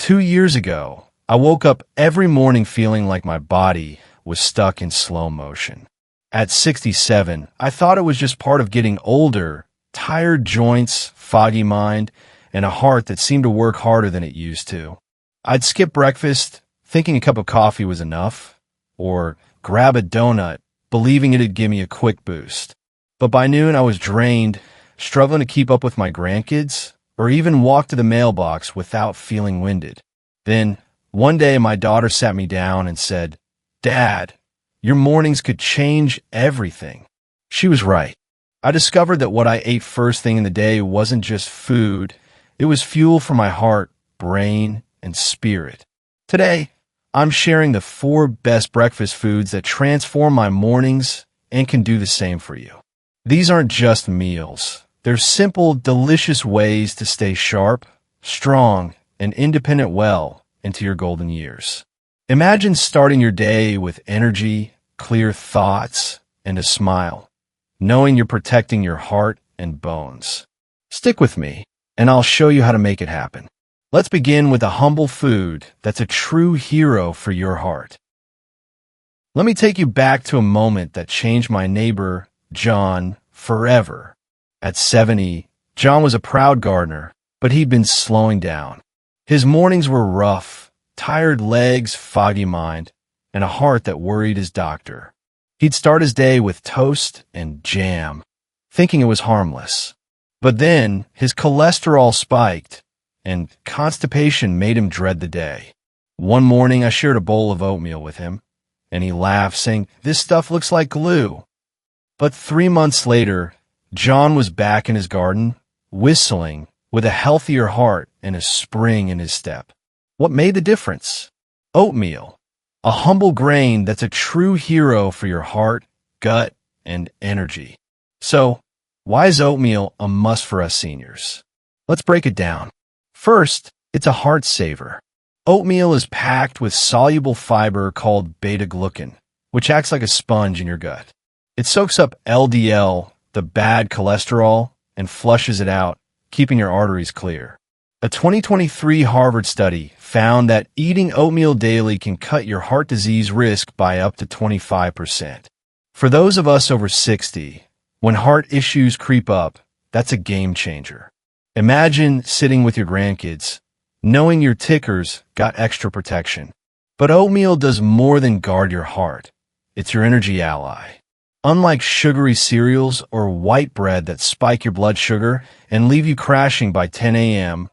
2 years ago, I woke up every morning feeling like my body was stuck in slow motion. At 67, I thought it was just part of getting older, tired joints, foggy mind, and a heart that seemed to work harder than it used to. I'd skip breakfast, thinking a cup of coffee was enough, or grab a donut, believing it'd give me a quick boost. But by noon, I was drained, struggling to keep up with my grandkids, or even walk to the mailbox without feeling winded. Then, one day, my daughter sat me down and said, "Dad, your mornings could change everything." She was right. I discovered that what I ate first thing in the day wasn't just food. It was fuel for my heart, brain, and spirit. Today, I'm sharing the 4 best breakfast foods that transform my mornings and can do the same for you. These aren't just meals. They're simple, delicious ways to stay sharp, strong, and independent well into your golden years. Imagine starting your day with energy, clear thoughts, and a smile, knowing you're protecting your heart and bones. Stick with me, and I'll show you how to make it happen. Let's begin with a humble food that's a true hero for your heart. Let me take you back to a moment that changed my neighbor, John, forever. At 70, John was a proud gardener, but he'd been slowing down. His mornings were rough, tired legs, foggy mind, and a heart that worried his doctor. He'd start his day with toast and jam, thinking it was harmless. But then his cholesterol spiked, and constipation made him dread the day. One morning I shared a bowl of oatmeal with him, and he laughed, saying, "This stuff looks like glue." But 3 months later, John was back in his garden, whistling, with a healthier heart and a spring in his step. What made the difference? Oatmeal, a humble grain that's a true hero for your heart, gut, and energy. So, why is oatmeal a must for us seniors? Let's break it down. First, it's a heart saver. Oatmeal is packed with soluble fiber called beta-glucan, which acts like a sponge in your gut. It soaks up LDL, the bad cholesterol, and flushes it out, keeping your arteries clear. A 2023 Harvard study found that eating oatmeal daily can cut your heart disease risk by up to 25%. For those of us over 60, when heart issues creep up, that's a game changer. Imagine sitting with your grandkids, knowing your tickers got extra protection. But oatmeal does more than guard your heart. It's your energy ally. Unlike sugary cereals or white bread that spike your blood sugar and leave you crashing by 10 a.m.,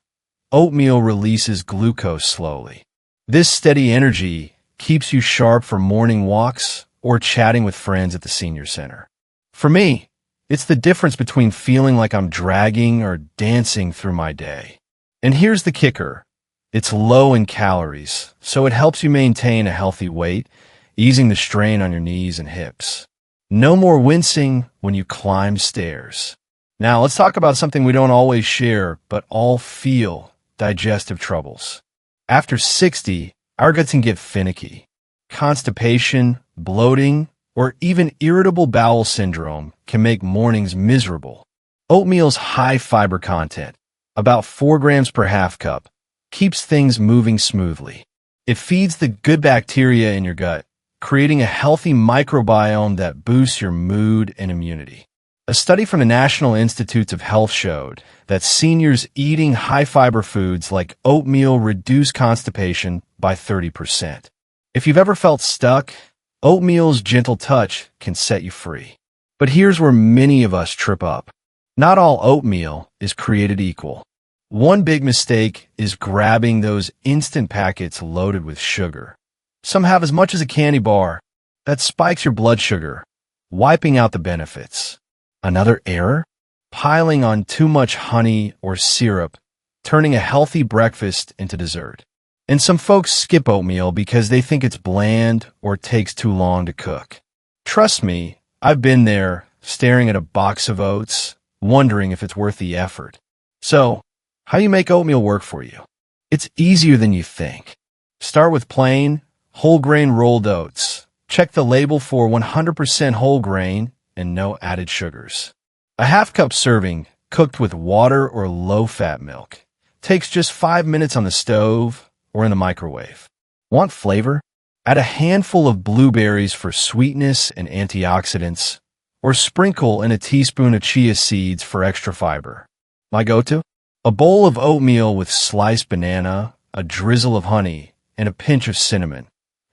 oatmeal releases glucose slowly. This steady energy keeps you sharp for morning walks or chatting with friends at the senior center. For me, it's the difference between feeling like I'm dragging or dancing through my day. And here's the kicker. It's low in calories, so it helps you maintain a healthy weight, easing the strain on your knees and hips. No more wincing when you climb stairs. Now, let's talk about something we don't always share, but all feel: digestive troubles. After 60, our guts can get finicky. Constipation, bloating, or even irritable bowel syndrome can make mornings miserable. Oatmeal's high fiber content, about 4 grams per half cup, keeps things moving smoothly. It feeds the good bacteria in your gut, creating a healthy microbiome that boosts your mood and immunity. A study from the National Institutes of Health showed that seniors eating high-fiber foods like oatmeal reduce constipation by 30%. If you've ever felt stuck, oatmeal's gentle touch can set you free. But here's where many of us trip up. Not all oatmeal is created equal. One big mistake is grabbing those instant packets loaded with sugar. Some have as much as a candy bar. That spikes your blood sugar, wiping out the benefits. Another error? Piling on too much honey or syrup, turning a healthy breakfast into dessert. And some folks skip oatmeal because they think it's bland or takes too long to cook. Trust me, I've been there, staring at a box of oats, wondering if it's worth the effort. So, how do you make oatmeal work for you? It's easier than you think. Start with plain, whole grain rolled oats. Check the label for 100% whole grain and no added sugars. A half-cup serving, cooked with water or low-fat milk. Takes just 5 minutes on the stove, or in the microwave. Want flavor? Add a handful of blueberries for sweetness and antioxidants, or sprinkle in a teaspoon of chia seeds for extra fiber. My go-to? A bowl of oatmeal with sliced banana, a drizzle of honey, and a pinch of cinnamon.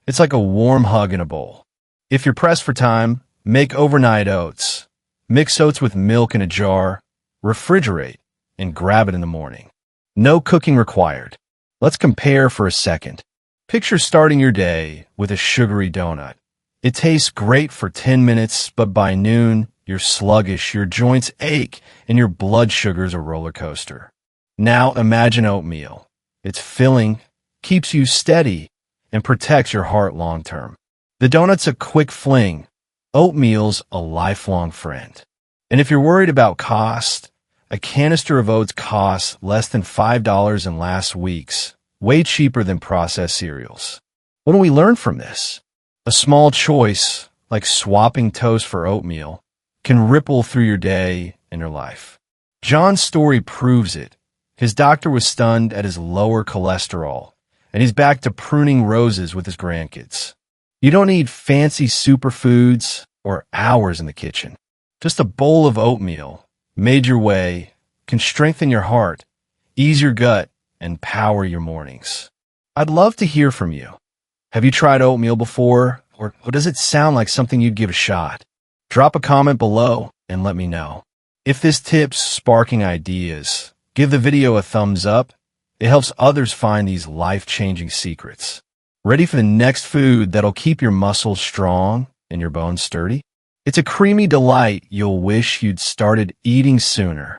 It's like a warm hug in a bowl. If you're pressed for time, make overnight oats. Mix oats with milk in a jar, refrigerate, and grab it in the morning. No cooking required. Let's compare for a second. Picture starting your day with a sugary donut. It tastes great for 10 minutes, but by noon, you're sluggish, your joints ache, and your blood sugar's a roller coaster. Now imagine oatmeal. It's filling, keeps you steady, and protects your heart long term. The donut's a quick fling. Oatmeal's a lifelong friend. And if you're worried about cost, a canister of oats costs less than $5 in last week's, way cheaper than processed cereals. What do we learn from this? A small choice, like swapping toast for oatmeal, can ripple through your day and your life. John's story proves it. His doctor was stunned at his lower cholesterol, and he's back to pruning roses with his grandkids. You don't need fancy superfoods or hours in the kitchen. Just a bowl of oatmeal, made your way, can strengthen your heart, ease your gut, and power your mornings. I'd love to hear from you. Have you tried oatmeal before, or does it sound like something you'd give a shot? Drop a comment below and let me know. If this tip's sparking ideas, give the video a thumbs up. It helps others find these life-changing secrets. Ready for the next food that'll keep your muscles strong and your bones sturdy? It's a creamy delight you'll wish you'd started eating sooner.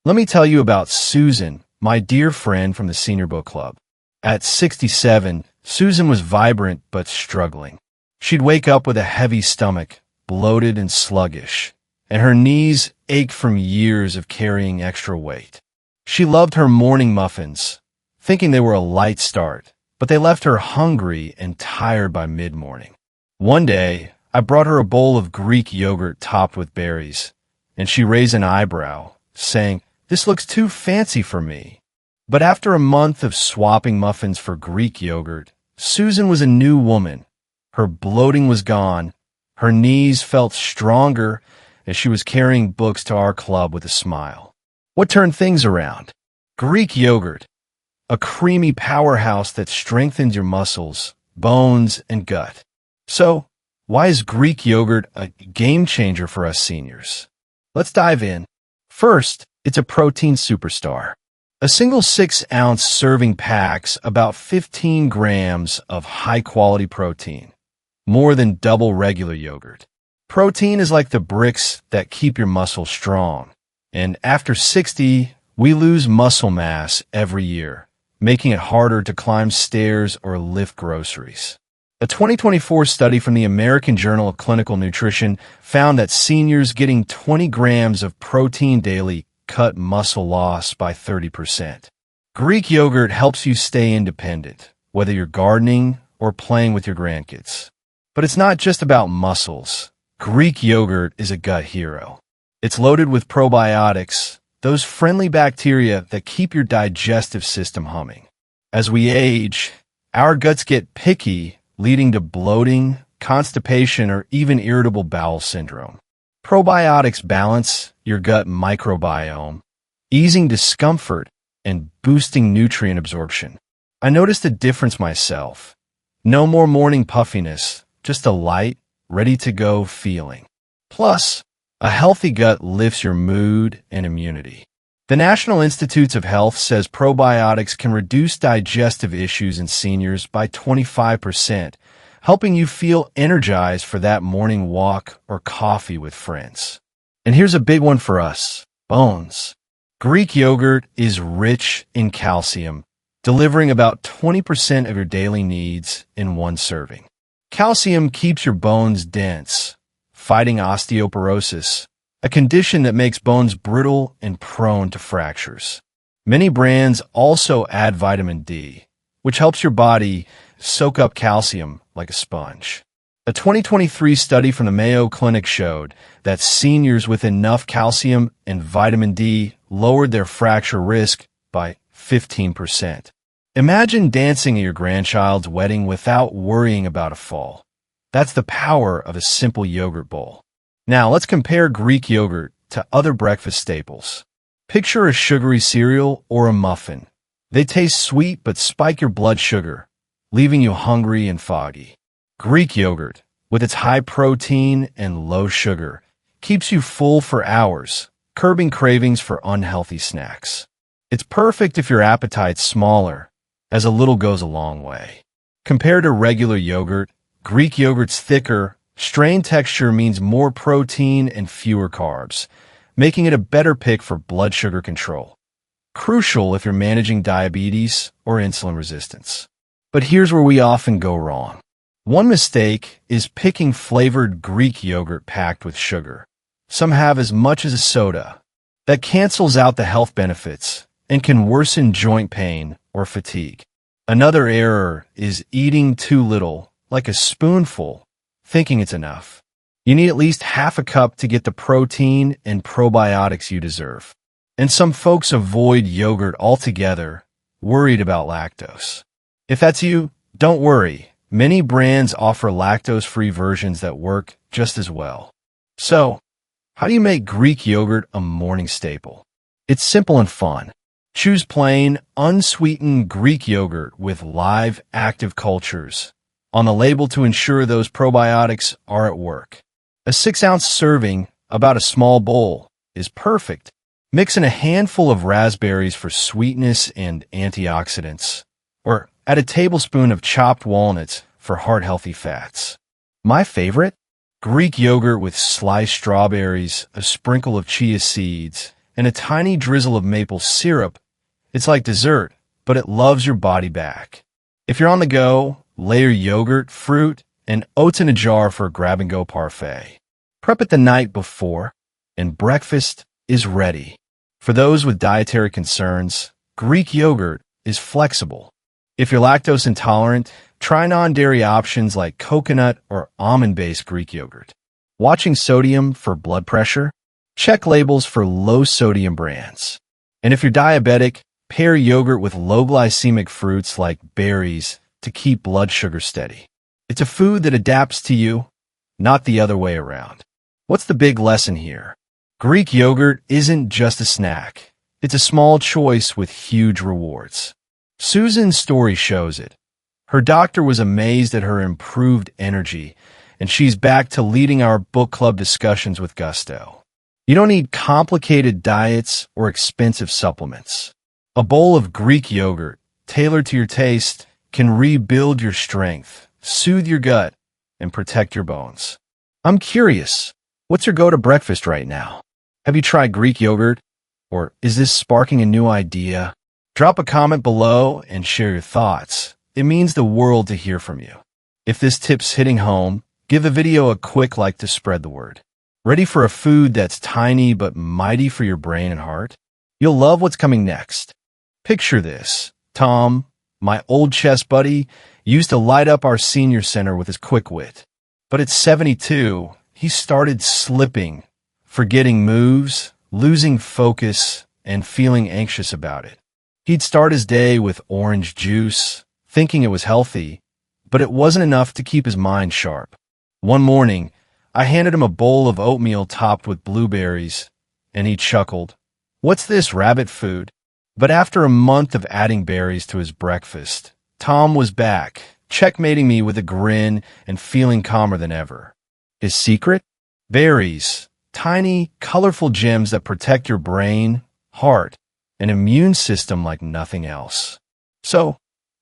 Let me tell you about Susan, my dear friend from the Senior Book Club. At 67, Susan was vibrant but struggling. She'd wake up with a heavy stomach, bloated and sluggish, and her knees ached from years of carrying extra weight. She loved her morning muffins, thinking they were a light start, but they left her hungry and tired by mid-morning. One day, I brought her a bowl of Greek yogurt topped with berries, and she raised an eyebrow, saying, "This looks too fancy for me." But after a month of swapping muffins for Greek yogurt, Susan was a new woman. Her bloating was gone, her knees felt stronger as she was carrying books to our club with a smile. What turned things around? Greek yogurt, a creamy powerhouse that strengthens your muscles, bones, and gut. So, why is Greek yogurt a game changer for us seniors? Let's dive in. First, it's a protein superstar. A single 6-ounce serving packs about 15 grams of high-quality protein, more than double regular yogurt. Protein is like the bricks that keep your muscles strong. And after 60, we lose muscle mass every year, making it harder to climb stairs or lift groceries. A 2024 study from the American Journal of Clinical Nutrition found that seniors getting 20 grams of protein daily cut muscle loss by 30%. Greek yogurt helps you stay independent, whether you're gardening or playing with your grandkids. But it's not just about muscles. Greek yogurt is a gut hero. It's loaded with probiotics, those friendly bacteria that keep your digestive system humming. As we age, our guts get picky, leading to bloating, constipation, or even irritable bowel syndrome. Probiotics balance your gut microbiome, easing discomfort and boosting nutrient absorption. I noticed a difference myself. No more morning puffiness, just a light, ready-to-go feeling. Plus, a healthy gut lifts your mood and immunity. The National Institutes of Health says probiotics can reduce digestive issues in seniors by 25%, helping you feel energized for that morning walk or coffee with friends. And here's a big one for us: bones. Greek yogurt is rich in calcium, delivering about 20% of your daily needs in one serving. Calcium keeps your bones dense, fighting osteoporosis, a condition that makes bones brittle and prone to fractures. Many brands also add vitamin D, which helps your body soak up calcium like a sponge. A 2023 study from the Mayo Clinic showed that seniors with enough calcium and vitamin D lowered their fracture risk by 15%. Imagine dancing at your grandchild's wedding without worrying about a fall. That's the power of a simple yogurt bowl. Now let's compare Greek yogurt to other breakfast staples. Picture a sugary cereal or a muffin. They taste sweet but spike your blood sugar, leaving you hungry and foggy. Greek yogurt, with its high protein and low sugar, keeps you full for hours, curbing cravings for unhealthy snacks. It's perfect if your appetite's smaller, as a little goes a long way. Compared to regular yogurt, Greek yogurt's thicker, strained texture means more protein and fewer carbs, making it a better pick for blood sugar control. Crucial if you're managing diabetes or insulin resistance. But here's where we often go wrong. One mistake is picking flavored Greek yogurt packed with sugar. Some have as much as a soda. That cancels out the health benefits and can worsen joint pain or fatigue. Another error is eating too little, like a spoonful, thinking it's enough. You need at least half a cup to get the protein and probiotics you deserve. And some folks avoid yogurt altogether, worried about lactose. If that's you, don't worry. Many brands offer lactose-free versions that work just as well. So, how do you make Greek yogurt a morning staple? It's simple and fun. Choose plain, unsweetened Greek yogurt with live, active cultures on the label to ensure those probiotics are at work. A 6-ounce serving, about a small bowl, is perfect. Mix in a handful of raspberries for sweetness and antioxidants, or add a tablespoon of chopped walnuts for heart-healthy fats. My favorite? Greek yogurt with sliced strawberries, a sprinkle of chia seeds, and a tiny drizzle of maple syrup. It's like dessert, but it loves your body back. If you're on the go, layer yogurt, fruit, and oats in a jar for a grab-and-go parfait. Prep it the night before, and breakfast is ready. For those with dietary concerns, Greek yogurt is flexible. If you're lactose intolerant, try non-dairy options like coconut or almond-based Greek yogurt. Watching sodium for blood pressure? Check labels for low-sodium brands. And if you're diabetic, pair yogurt with low-glycemic fruits like berries to keep blood sugar steady. It's a food that adapts to you, not the other way around. What's the big lesson here? Greek yogurt isn't just a snack. It's a small choice with huge rewards. Susan's story shows it. Her doctor was amazed at her improved energy, and she's back to leading our book club discussions with gusto. You don't need complicated diets or expensive supplements. A bowl of Greek yogurt, tailored to your taste, can rebuild your strength, soothe your gut, and protect your bones. I'm curious, what's your go-to breakfast right now? Have you tried Greek yogurt? Or is this sparking a new idea? Drop a comment below and share your thoughts. It means the world to hear from you. If this tip's hitting home, give the video a quick like to spread the word. Ready for a food that's tiny but mighty for your brain and heart? You'll love what's coming next. Picture this. Tom, my old chess buddy, used to light up our senior center with his quick wit. But at 72, he started slipping, forgetting moves, losing focus, and feeling anxious about it. He'd start his day with orange juice, thinking it was healthy, but it wasn't enough to keep his mind sharp. One morning, I handed him a bowl of oatmeal topped with blueberries, and he chuckled. "What's this, rabbit food?" But after a month of adding berries to his breakfast, Tom was back, checkmating me with a grin and feeling calmer than ever. His secret? Berries, tiny, colorful gems that protect your brain, heart, and immune system like nothing else. So,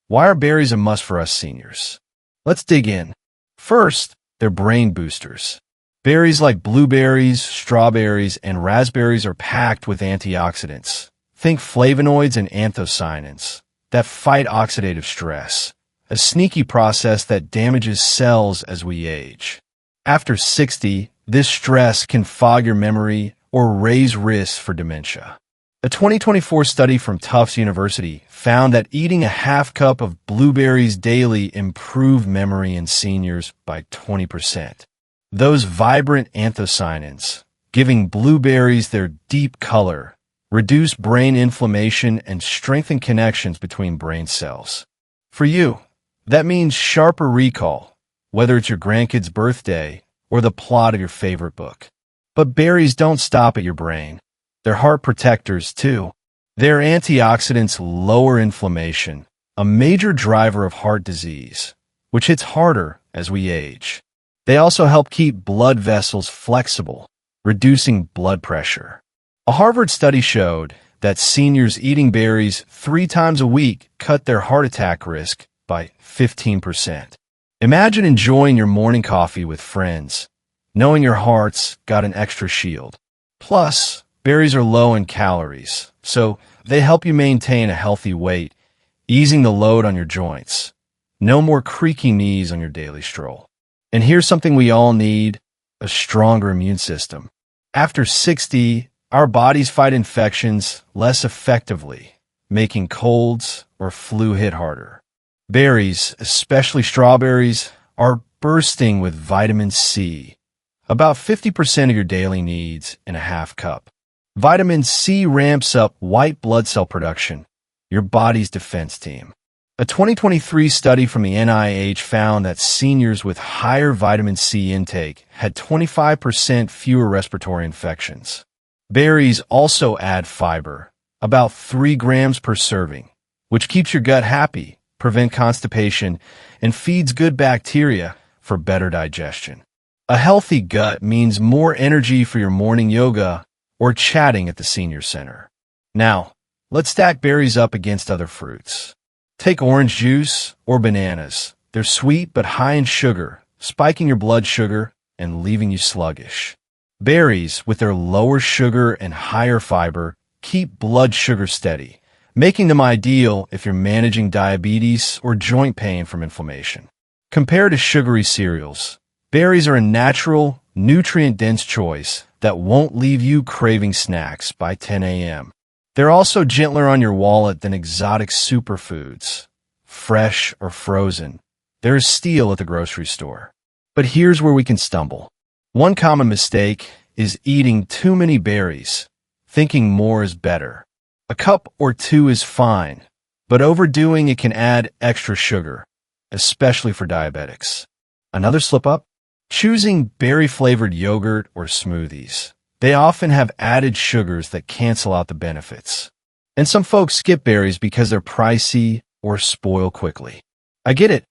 why are berries a must for us seniors? Let's dig in. First, they're brain boosters. Berries like blueberries, strawberries, and raspberries are packed with antioxidants. Think flavonoids and anthocyanins that fight oxidative stress, a sneaky process that damages cells as we age. After 60, this stress can fog your memory or raise risks for dementia. A 2024 study from Tufts University found that eating a half cup of blueberries daily improved memory in seniors by 20%. Those vibrant anthocyanins, giving blueberries their deep color, reduce brain inflammation, and strengthen connections between brain cells. For you, that means sharper recall, whether it's your grandkid's birthday or the plot of your favorite book. But berries don't stop at your brain. They're heart protectors, too. Their antioxidants lower inflammation, a major driver of heart disease, which hits harder as we age. They also help keep blood vessels flexible, reducing blood pressure. A Harvard study showed that seniors eating berries 3 times a week cut their heart attack risk by 15%. Imagine enjoying your morning coffee with friends, knowing your heart's got an extra shield. Plus, berries are low in calories, so they help you maintain a healthy weight, easing the load on your joints. No more creaky knees on your daily stroll. And here's something we all need: a stronger immune system. After 60, our bodies fight infections less effectively, making colds or flu hit harder. Berries, especially strawberries, are bursting with vitamin C, about 50% of your daily needs in a half cup. Vitamin C ramps up white blood cell production, your body's defense team. A 2023 study from the NIH found that seniors with higher vitamin C intake had 25% fewer respiratory infections. Berries also add fiber, about 3 grams per serving, which keeps your gut happy, prevents constipation, and feeds good bacteria for better digestion. A healthy gut means more energy for your morning yoga or chatting at the senior center. Now, let's stack berries up against other fruits. Take orange juice or bananas. They're sweet but high in sugar, spiking your blood sugar and leaving you sluggish. Berries, with their lower sugar and higher fiber, keep blood sugar steady, making them ideal if you're managing diabetes or joint pain from inflammation. Compared to sugary cereals, berries are a natural, nutrient-dense choice that won't leave you craving snacks by 10 a.m. They're also gentler on your wallet than exotic superfoods, fresh or frozen. They're a steal at the grocery store. But here's where we can stumble. One common mistake is eating too many berries, thinking more is better. A cup or 2 is fine, but overdoing it can add extra sugar, especially for diabetics. Another slip-up? Choosing berry-flavored yogurt or smoothies. They often have added sugars that cancel out the benefits. And some folks skip berries because they're pricey or spoil quickly. I get it.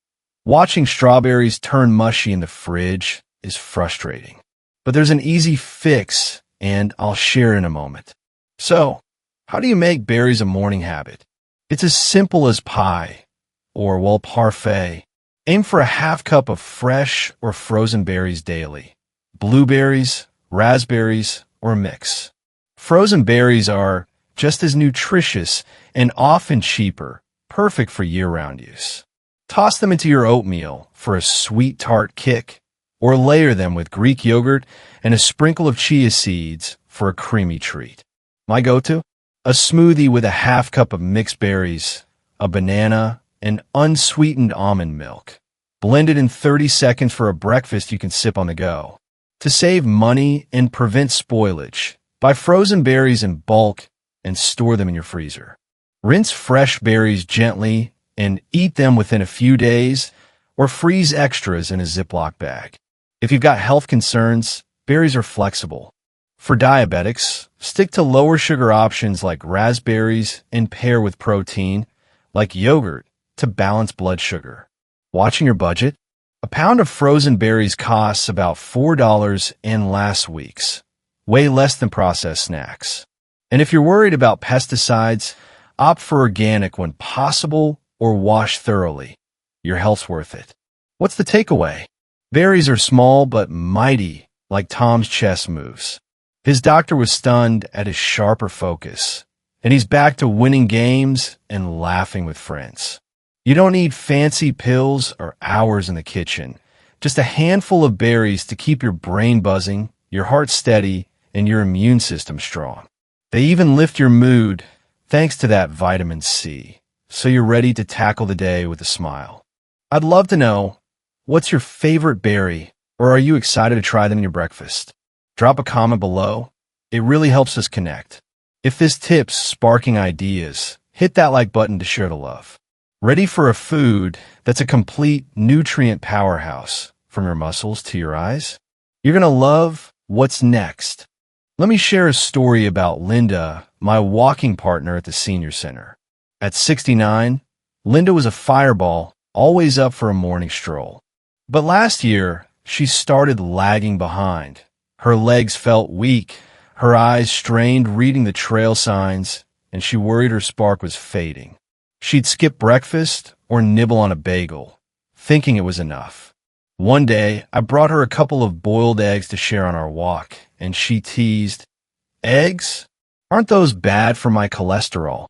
Watching strawberries turn mushy in the fridge is frustrating. But there's an easy fix, and I'll share it in a moment. So, how do you make berries a morning habit? It's as simple as pie, or, well, parfait. Aim for a half cup of fresh or frozen berries daily. Blueberries, raspberries, or a mix. Frozen berries are just as nutritious and often cheaper, perfect for year-round use. Toss them into your oatmeal for a sweet tart kick, or layer them with Greek yogurt and a sprinkle of chia seeds for a creamy treat. My go-to? A smoothie with a half cup of mixed berries, a banana, and unsweetened almond milk. Blended in 30 seconds for a breakfast you can sip on the go. To save money and prevent spoilage, buy frozen berries in bulk and store them in your freezer. Rinse fresh berries gently and eat them within a few days, or freeze extras in a Ziploc bag. If you've got health concerns, berries are flexible. For diabetics, stick to lower sugar options like raspberries and pair with protein, like yogurt, to balance blood sugar. Watching your budget? A pound of frozen berries costs about $4 in last week's, way less than processed snacks. And if you're worried about pesticides, opt for organic when possible or wash thoroughly. Your health's worth it. What's the takeaway? Berries are small but mighty, like Tom's chess moves. His doctor was stunned at his sharper focus, and he's back to winning games and laughing with friends. You don't need fancy pills or hours in the kitchen, just a handful of berries to keep your brain buzzing, your heart steady, and your immune system strong. They even lift your mood thanks to that vitamin C, so you're ready to tackle the day with a smile. I'd love to know, what's your favorite berry, or are you excited to try them in your breakfast? Drop a comment below. It really helps us connect. If this tip's sparking ideas, hit that like button to share the love. Ready for a food that's a complete nutrient powerhouse, from your muscles to your eyes? You're going to love what's next. Let me share a story about Linda, my walking partner at the senior center. At 69, Linda was a fireball, always up for a morning stroll. But last year, she started lagging behind. Her legs felt weak, her eyes strained reading the trail signs, and she worried her spark was fading. She'd skip breakfast or nibble on a bagel, thinking it was enough. One day, I brought her a couple of boiled eggs to share on our walk, and she teased, "Eggs? Aren't those bad for my cholesterol?"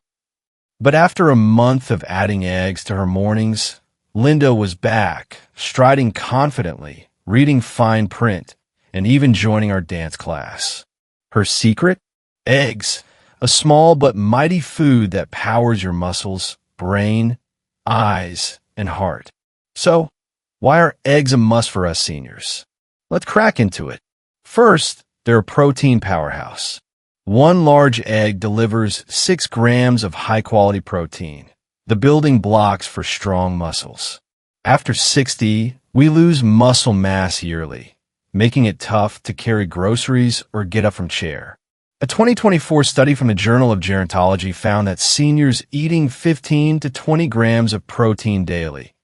But after a month of adding eggs to her mornings, Linda was back, striding confidently, reading fine print, and even joining our dance class. Her secret? Eggs, a small but mighty food that powers your muscles, brain, eyes, and heart. So, why are eggs a must for us seniors? Let's crack into it. First, they're a protein powerhouse. One large egg delivers 6 grams of high-quality protein, the building blocks for strong muscles. After 60, we lose muscle mass yearly, making it tough to carry groceries or get up from chair. A 2024 study from the Journal of Gerontology found that seniors eating 15 to 20 grams of protein daily,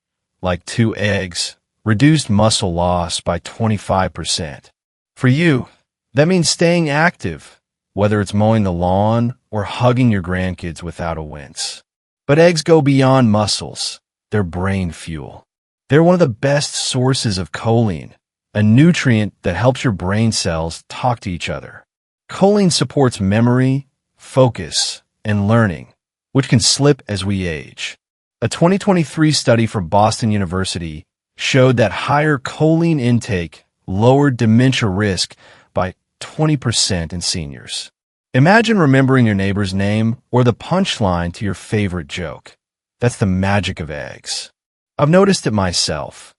like 2 eggs, reduced muscle loss by 25%. For you, that means staying active, whether it's mowing the lawn or hugging your grandkids without a wince. But eggs go beyond muscles. They're brain fuel. They're one of the best sources of choline, a nutrient that helps your brain cells talk to each other. Choline supports memory, focus, and learning, which can slip as we age. A 2023 study from Boston University showed that higher choline intake lowered dementia risk by 20% in seniors. Imagine remembering your neighbor's name or the punchline to your favorite joke. That's the magic of eggs. I've noticed it myself.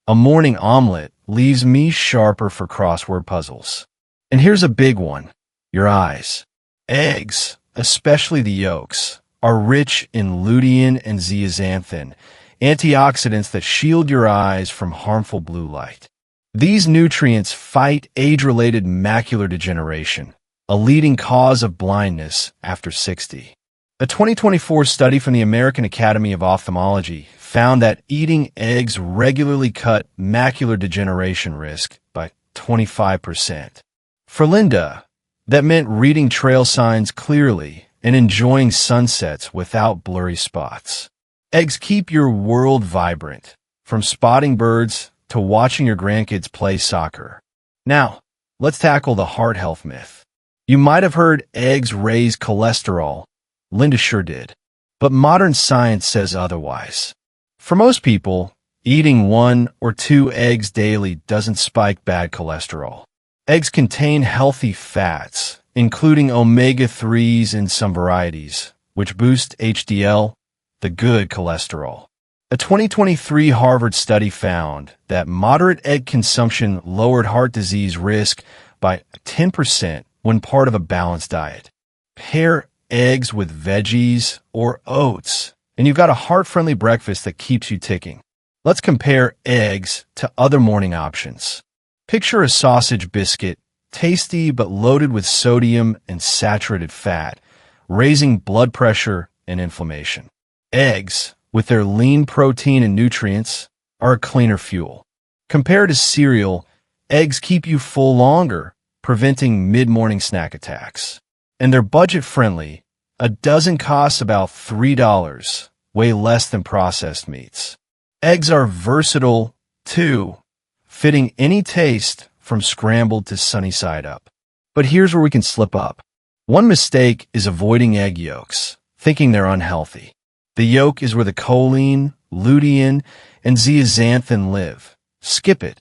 A morning omelet leaves me sharper for crossword puzzles. And here's a big one. Your eyes. Eggs, especially the yolks, are rich in lutein and zeaxanthin, antioxidants that shield your eyes from harmful blue light. These nutrients fight age-related macular degeneration, a leading cause of blindness after 60. A 2024 study from the American Academy of Ophthalmology found that eating eggs regularly cut macular degeneration risk by 25%. For Linda, that meant reading trail signs clearly and enjoying sunsets without blurry spots. Eggs keep your world vibrant, from spotting birds to watching your grandkids play soccer. Now, let's tackle the heart health myth. You might have heard eggs raise cholesterol. Linda sure did. But modern science says otherwise. For most people, eating 1 or 2 eggs daily doesn't spike bad cholesterol. Eggs contain healthy fats, including omega-3s in some varieties, which boost HDL, the good cholesterol. A 2023 Harvard study found that moderate egg consumption lowered heart disease risk by 10% when part of a balanced diet. Pair eggs with veggies or oats, and you've got a heart-friendly breakfast that keeps you ticking. Let's compare eggs to other morning options. Picture a sausage biscuit, tasty but loaded with sodium and saturated fat, raising blood pressure and inflammation. Eggs, with their lean protein and nutrients, are a cleaner fuel. Compared to cereal, eggs keep you full longer, preventing mid-morning snack attacks. And they're budget-friendly. A dozen costs about $3, way less than processed meats. Eggs are versatile, too, fitting any taste from scrambled to sunny side up. But here's where we can slip up. One mistake is avoiding egg yolks, thinking they're unhealthy. The yolk is where the choline, lutein, and zeaxanthin live. Skip it,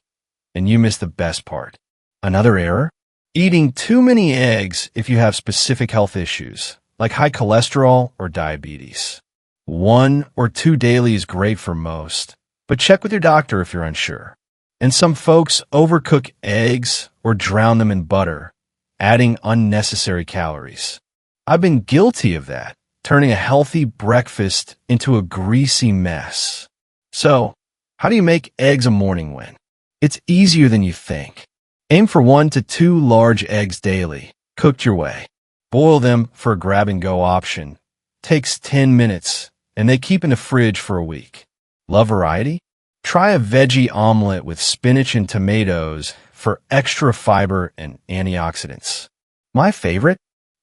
and you miss the best part. Another error? Eating too many eggs if you have specific health issues, like high cholesterol or diabetes. 1 or 2 daily is great for most, but check with your doctor if you're unsure. And some folks overcook eggs or drown them in butter, adding unnecessary calories. I've been guilty of that, turning a healthy breakfast into a greasy mess. So, how do you make eggs a morning win? It's easier than you think. Aim for 1 to 2 large eggs daily, cooked your way. Boil them for a grab-and-go option. Takes 10 minutes, and they keep in the fridge for a week. Love variety? Try a veggie omelet with spinach and tomatoes for extra fiber and antioxidants. My favorite?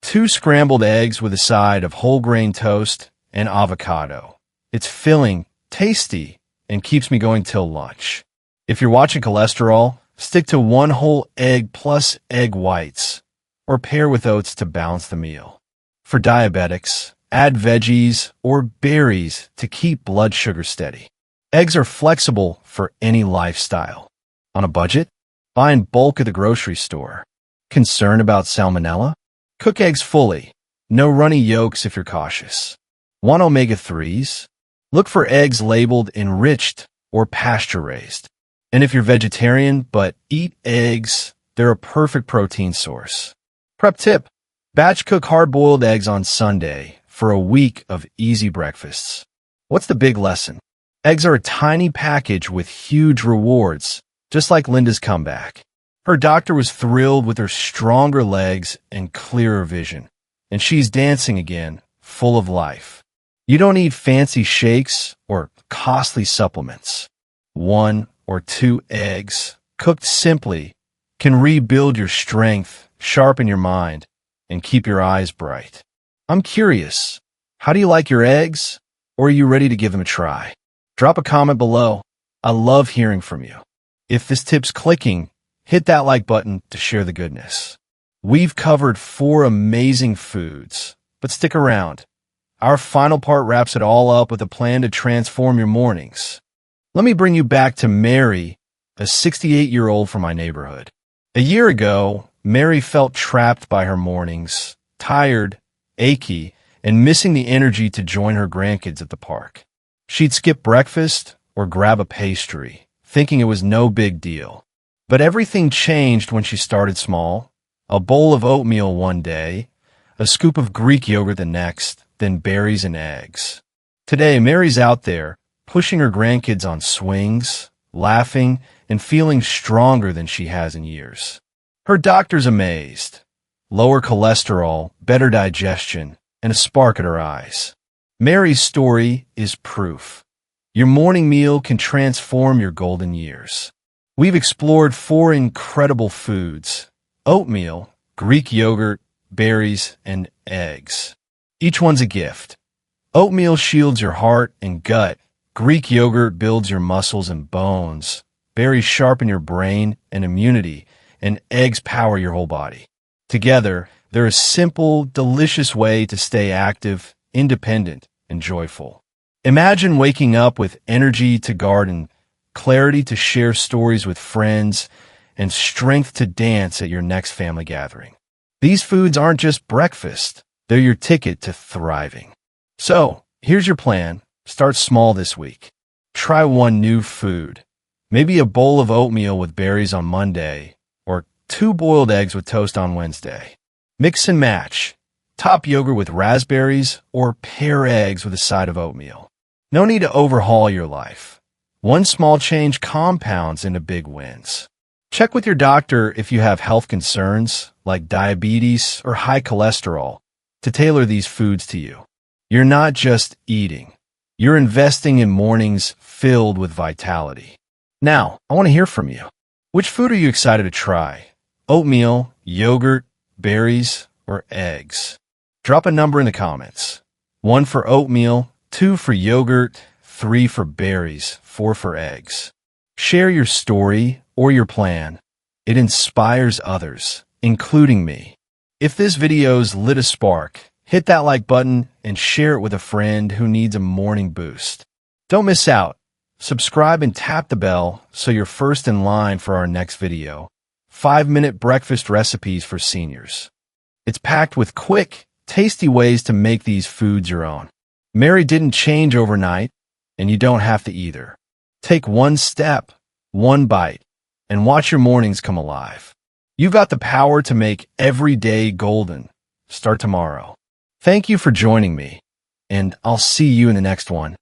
2 scrambled eggs with a side of whole grain toast and avocado. It's filling, tasty, and keeps me going till lunch. If you're watching cholesterol, stick to 1 whole egg plus egg whites, or pair with oats to balance the meal. For diabetics, add veggies or berries to keep blood sugar steady. Eggs are flexible for any lifestyle. On a budget? Buy in bulk at the grocery store. Concerned about salmonella? Cook eggs fully. No runny yolks if you're cautious. Want omega-3s? Look for eggs labeled enriched or pasture-raised. And if you're vegetarian but eat eggs, they're a perfect protein source. Prep tip: batch cook hard-boiled eggs on Sunday for a week of easy breakfasts. What's the big lesson? Eggs are a tiny package with huge rewards, just like Linda's comeback. Her doctor was thrilled with her stronger legs and clearer vision, and she's dancing again, full of life. You don't need fancy shakes or costly supplements. 1 or 2 eggs, cooked simply, can rebuild your strength, sharpen your mind, and keep your eyes bright. I'm curious, how do you like your eggs, or are you ready to give them a try? Drop a comment below. I love hearing from you. If this tip's clicking, hit that like button to share the goodness. We've covered 4 amazing foods, but stick around. Our final part wraps it all up with a plan to transform your mornings. Let me bring you back to Mary, a 68-year-old from my neighborhood. A year ago, Mary felt trapped by her mornings, tired, achy, and missing the energy to join her grandkids at the park. She'd skip breakfast or grab a pastry, thinking it was no big deal. But everything changed when she started small. A bowl of oatmeal one day, a scoop of Greek yogurt the next, then berries and eggs. Today, Mary's out there, pushing her grandkids on swings, laughing, and feeling stronger than she has in years. Her doctor's amazed. Lower cholesterol, better digestion, and a spark at her eyes. Mary's story is proof. Your morning meal can transform your golden years. We've explored 4 incredible foods: oatmeal, Greek yogurt, berries, and eggs. Each one's a gift. Oatmeal shields your heart and gut. Greek yogurt builds your muscles and bones. Berries sharpen your brain and immunity, and eggs power your whole body. Together, they're a simple, delicious way to stay active, independent, and joyful. Imagine waking up with energy to garden, clarity to share stories with friends, and strength to dance at your next family gathering. These foods aren't just breakfast, they're your ticket to thriving. So, here's your plan. Start small this week. Try 1 new food. Maybe a bowl of oatmeal with berries on Monday, or 2 boiled eggs with toast on Wednesday. Mix and match. Top yogurt with raspberries, or pair eggs with a side of oatmeal. No need to overhaul your life. 1 small change compounds into big wins. Check with your doctor if you have health concerns, like diabetes or high cholesterol, to tailor these foods to you. You're not just eating. You're investing in mornings filled with vitality. Now, I want to hear from you. Which food are you excited to try? Oatmeal, yogurt, berries, or eggs? Drop a number in the comments. 1 for oatmeal, 2 for yogurt, 3 for berries, 4 for eggs. Share your story or your plan. It inspires others, including me. If this video's lit a spark, hit that like button and share it with a friend who needs a morning boost. Don't miss out. Subscribe and tap the bell so you're first in line for our next video. 5-minute breakfast recipes for seniors. It's packed with quick, tasty ways to make these foods your own. Mary didn't change overnight, and you don't have to either. Take 1 step, 1 bite, and watch your mornings come alive. You've got the power to make every day golden. Start tomorrow. Thank you for joining me, and I'll see you in the next one.